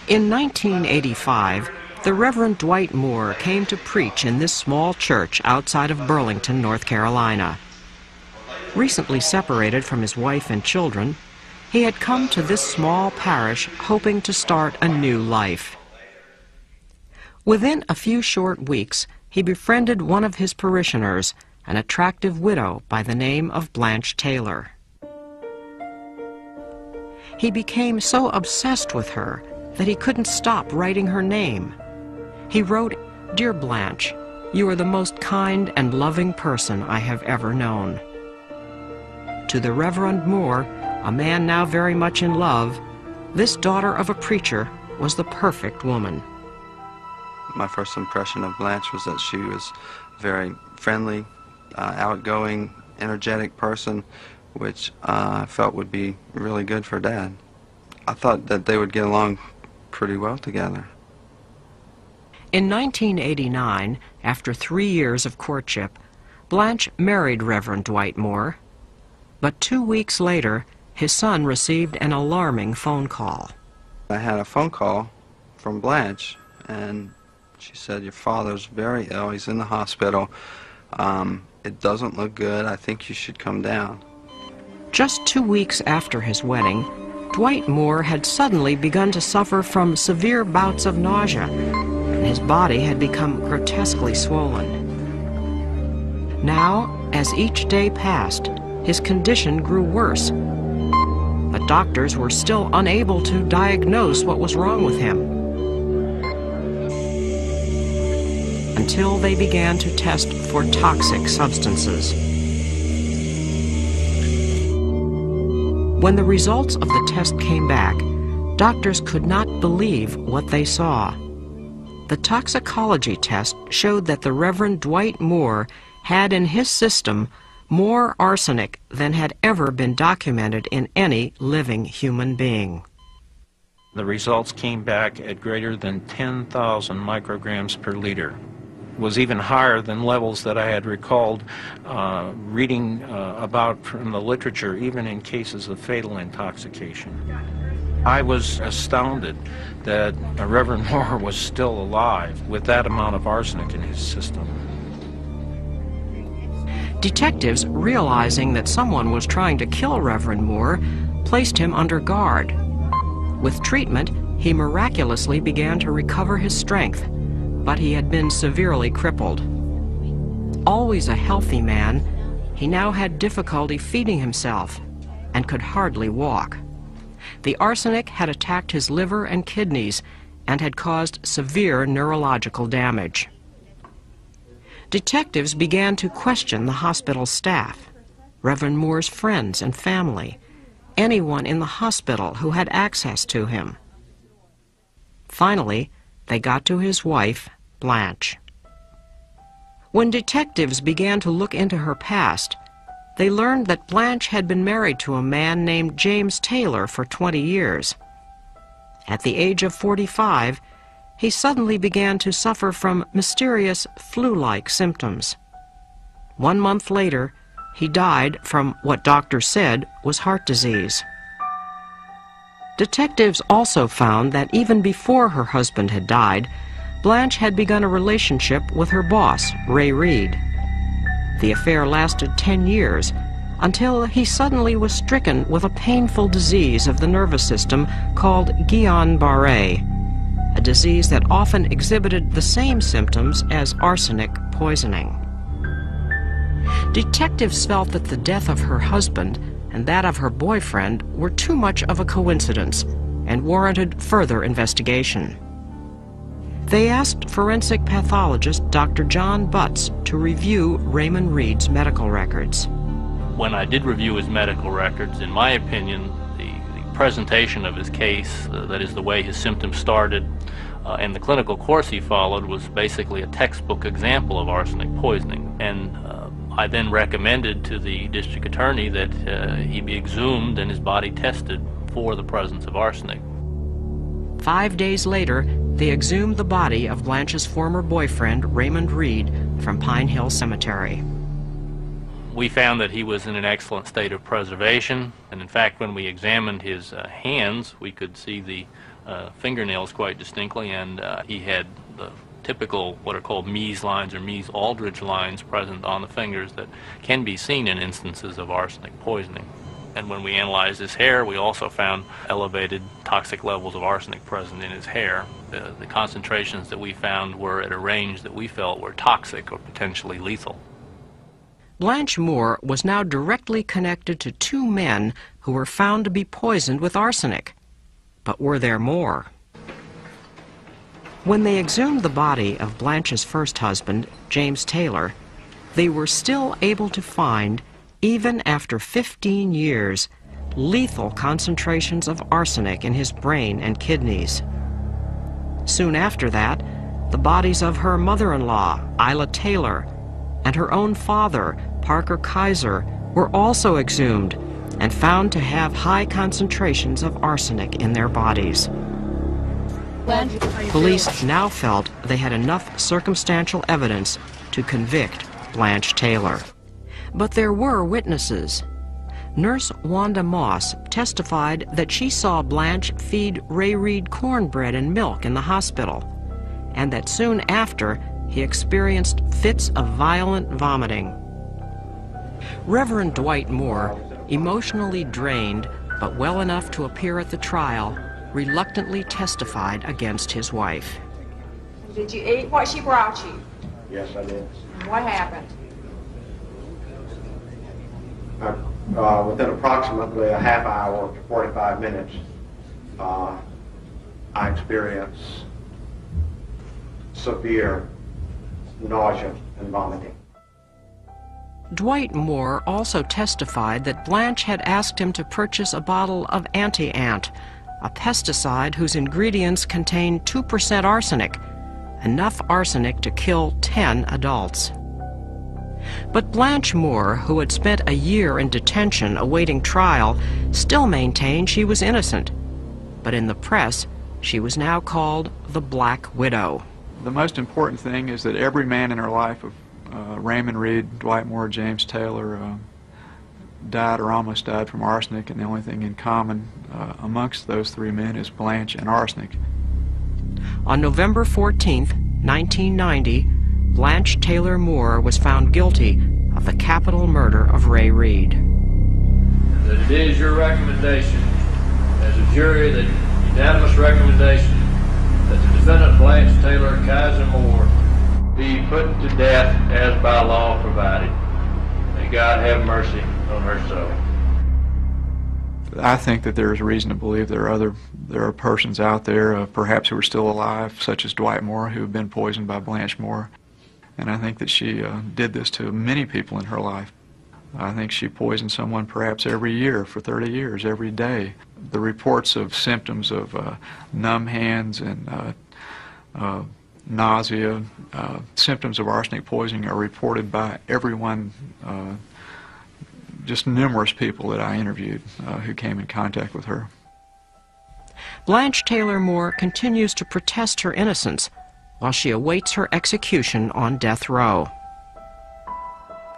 In 1985, the Reverend Dwight Moore came to preach in this small church outside of Burlington, North Carolina. Recently separated from his wife and children, he had come to this small parish hoping to start a new life. Within a few short weeks, he befriended one of his parishioners, an attractive widow by the name of Blanche Taylor. He became so obsessed with her that he couldn't stop writing her name. He wrote, "Dear Blanche, you are the most kind and loving person I have ever known." To the Reverend Moore, a man now very much in love, this daughter of a preacher was the perfect woman. My first impression of Blanche was that she was a very friendly, outgoing, energetic person, which I felt would be really good for Dad. I thought that they would get along pretty well together. In 1989, after 3 years of courtship, Blanche married Reverend Dwight Moore. But 2 weeks later, his son received an alarming phone call. I had a phone call from Blanche, and she said, "Your father's very ill. He's in the hospital. It doesn't look good. I think you should come down." Just 2 weeks after his wedding, Dwight Moore had suddenly begun to suffer from severe bouts of nausea, and his body had become grotesquely swollen. Now, as each day passed, his condition grew worse, but doctors were still unable to diagnose what was wrong with him, until they began to test for toxic substances. When the results of the test came back, doctors could not believe what they saw. The toxicology test showed that the Reverend Dwight Moore had in his system more arsenic than had ever been documented in any living human being. The results came back at greater than 10,000 micrograms per liter. It was even higher than levels that I had recalled reading about from the literature, even in cases of fatal intoxication. I was astounded that Reverend Moore was still alive with that amount of arsenic in his system. Detectives, realizing that someone was trying to kill Reverend Moore, placed him under guard. With treatment, he miraculously began to recover his strength, but he had been severely crippled. Always a healthy man, he now had difficulty feeding himself and could hardly walk. The arsenic had attacked his liver and kidneys and had caused severe neurological damage. Detectives began to question the hospital staff, Reverend Moore's friends and family, anyone in the hospital who had access to him. Finally, they got to his wife, Blanche. When detectives began to look into her past, they learned that Blanche had been married to a man named James Taylor for 20 years. At the age of 45, he suddenly began to suffer from mysterious flu-like symptoms. 1 month later, he died from what doctors said was heart disease. Detectives also found that even before her husband had died, Blanche had begun a relationship with her boss, Ray Reed. The affair lasted 10 years, until he suddenly was stricken with a painful disease of the nervous system called Guillain-Barré, a disease that often exhibited the same symptoms as arsenic poisoning. Detectives felt that the death of her husband and that of her boyfriend were too much of a coincidence and warranted further investigation. They asked forensic pathologist Dr. John Butts to review Raymond Reed's medical records. When I did review his medical records, in my opinion, the presentation of his case, that is the way his symptoms started, and the clinical course he followed was basically a textbook example of arsenic poisoning. And I then recommended to the district attorney that he be exhumed and his body tested for the presence of arsenic. 5 days later, they exhumed the body of Blanche's former boyfriend, Raymond Reed, from Pine Hill Cemetery. We found that he was in an excellent state of preservation, and in fact when we examined his hands we could see the fingernails quite distinctly, and he had the typical what are called Mies lines or Mies-Aldrich lines present on the fingers that can be seen in instances of arsenic poisoning. And when we analyzed his hair, we also found elevated toxic levels of arsenic present in his hair. The concentrations that we found were at a range that we felt were toxic or potentially lethal. Blanche Moore was now directly connected to two men who were found to be poisoned with arsenic. But were there more? When they exhumed the body of Blanche's first husband, James Taylor, they were still able to find, even after 15 years, lethal concentrations of arsenic in his brain and kidneys. Soon after that, the bodies of her mother-in-law, Isla Taylor, and her own father, Parker Kaiser, were also exhumed and found to have high concentrations of arsenic in their bodies. Police now felt they had enough circumstantial evidence to convict Blanche Taylor. But there were witnesses. Nurse Wanda Moss testified that she saw Blanche feed Ray Reed cornbread and milk in the hospital, and that soon after he experienced fits of violent vomiting. Reverend Dwight Moore, emotionally drained but well enough to appear at the trial, reluctantly testified against his wife. Did you eat what she brought you? Yes, I did. What happened? Within approximately a half hour to 45 minutes, I experienced severe nausea and vomiting. Dwight Moore also testified that Blanche had asked him to purchase a bottle of anti-ant, a pesticide whose ingredients contain 2% arsenic, enough arsenic to kill 10 adults. But Blanche Moore, who had spent a year in detention awaiting trial, still maintained she was innocent. But in the press, she was now called the Black Widow. The most important thing is that every man in her life of Raymond Reed, Dwight Moore, James Taylor died or almost died from arsenic, and the only thing in common amongst those three men is Blanche and arsenic. On November 14th, 1990, Blanche Taylor Moore was found guilty of the capital murder of Ray Reed. That it is your recommendation as a jury, that unanimous recommendation, that the defendant Blanche Taylor Kaiser Moore be put to death as by law provided. May God have mercy on her soul. I think that there is reason to believe there are persons out there, perhaps who are still alive, such as Dwight Moore, who have been poisoned by Blanche Moore. And I think that she did this to many people in her life. I think she poisoned someone perhaps every year for 30 years, every day. The reports of symptoms of numb hands and nausea, symptoms of arsenic poisoning are reported by everyone, just numerous people that I interviewed who came in contact with her. Blanche Taylor Moore continues to protest her innocence while she awaits her execution on death row.